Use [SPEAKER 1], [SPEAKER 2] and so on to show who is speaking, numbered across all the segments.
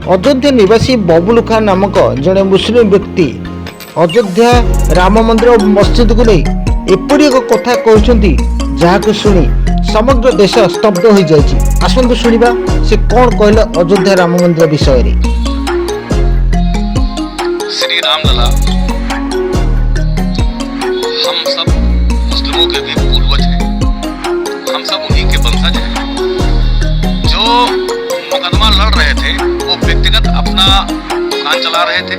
[SPEAKER 1] अयोध्या निवासी बबुल खान नामक जड़े मुस्लिम व्यक्ति अयोध्या राम मंदिर और मस्जिद को नहीं एपरी एक कथा कहते जहाँ शुणी समग्र देश स्तब्ध हो जाएगी। आसतु शुणा से कौन कहले अयोध्या राम मंदिर विषय रे।
[SPEAKER 2] श्री रामलला हम सब मुस्लिमों के भी पूर्वज हैं, हम सब उन्हीं के वंशज हैं। जो मुकदमा लड़ रहे थे वो व्यक्तिगत अपना दुकान चला रहे थे,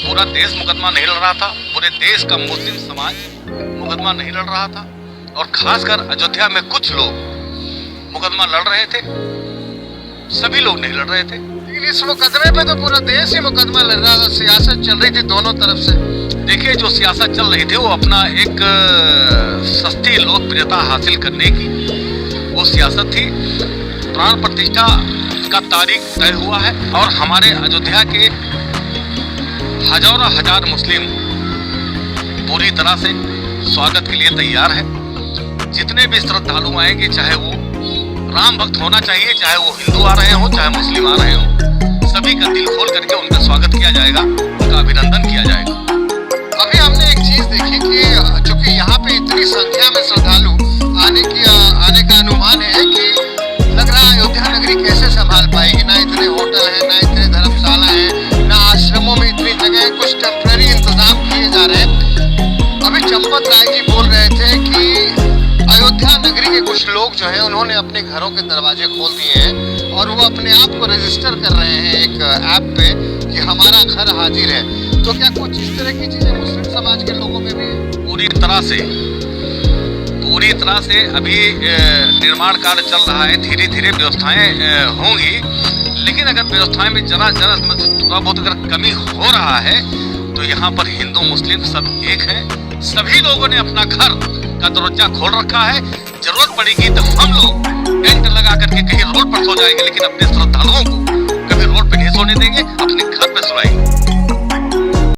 [SPEAKER 2] पूरा देश मुकदमा नहीं लड़ रहा था, पूरे देश का मुस्लिम समाज मुकदमा नहीं लड़ रहा था। और खासकर अयोध्या में कुछ लोग मुकदमा लड़ रहे थे, सभी लोग नहीं लड़ रहे थे।
[SPEAKER 3] इस मुकदमे पे तो पूरा देश ही मुकदमा लड़ रहा था, सियासत चल रही थी दोनों तरफ से।
[SPEAKER 2] देखिए, जो सियासत चल रही थी वो अपना एक सस्ती लोकप्रियता हासिल करने की वो सियासत थी। प्राण प्रतिष्ठा का तारीख तय हुआ है और हमारे अयोध्या के हजारों हजार मुस्लिम पूरी तरह से स्वागत के लिए तैयार है। जितने भी श्रद्धालु आएंगे, चाहे वो राम भक्त होना चाहिए, चाहे वो हिंदू आ रहे हो, चाहे मुस्लिम आ रहे हो, सभी का दिल खोल करके उनका स्वागत किया जाएगा, उनका अभिनंदन किया जाएगा।
[SPEAKER 3] अभी हमने एक चीज देखी कि चूंकि यहाँ पे इतनी संख्या में श्रद्धालु आने का अनुमान है कि लग रहा है अयोध्या नगरी कैसे संभाल पाएगी। ना इतने होटल हैं, ना इतने धर्मशाला हैं, ना आश्रमों में इतनी जगह है, कुछ टेम्पररी इंतजाम किए जा रहे हैं। अभी चंपत राय जी बोल रहे थे कि अयोध्या नगरी के कुछ लोग जो हैं उन्होंने अपने घरों के दरवाजे खोल दिए हैं और वो अपने आप को रजिस्टर कर रहे हैं एक ऐप पे कि हमारा घर हाजिर है। तो क्या कुछ इस तरह की चीजें मुस्लिम समाज के लोगों में भी है?
[SPEAKER 2] पूरी तरह से अभी निर्माण कार्य चल रहा है, धीरे धीरे व्यवस्थाएं होंगी, लेकिन अगर व्यवस्थाएं में जरा थोड़ा बहुत अगर कमी हो रहा है तो यहाँ पर हिंदू मुस्लिम सब एक हैं। सभी लोगों ने अपना घर का दरवाजा खोल रखा है। जरूरत पड़ेगी तो हम लोग टेंट लगा करके कहीं रोड पर सो जाएंगे, लेकिन अपने श्रद्धालुओं को कभी रोड पर नहीं सोने देंगे। अपने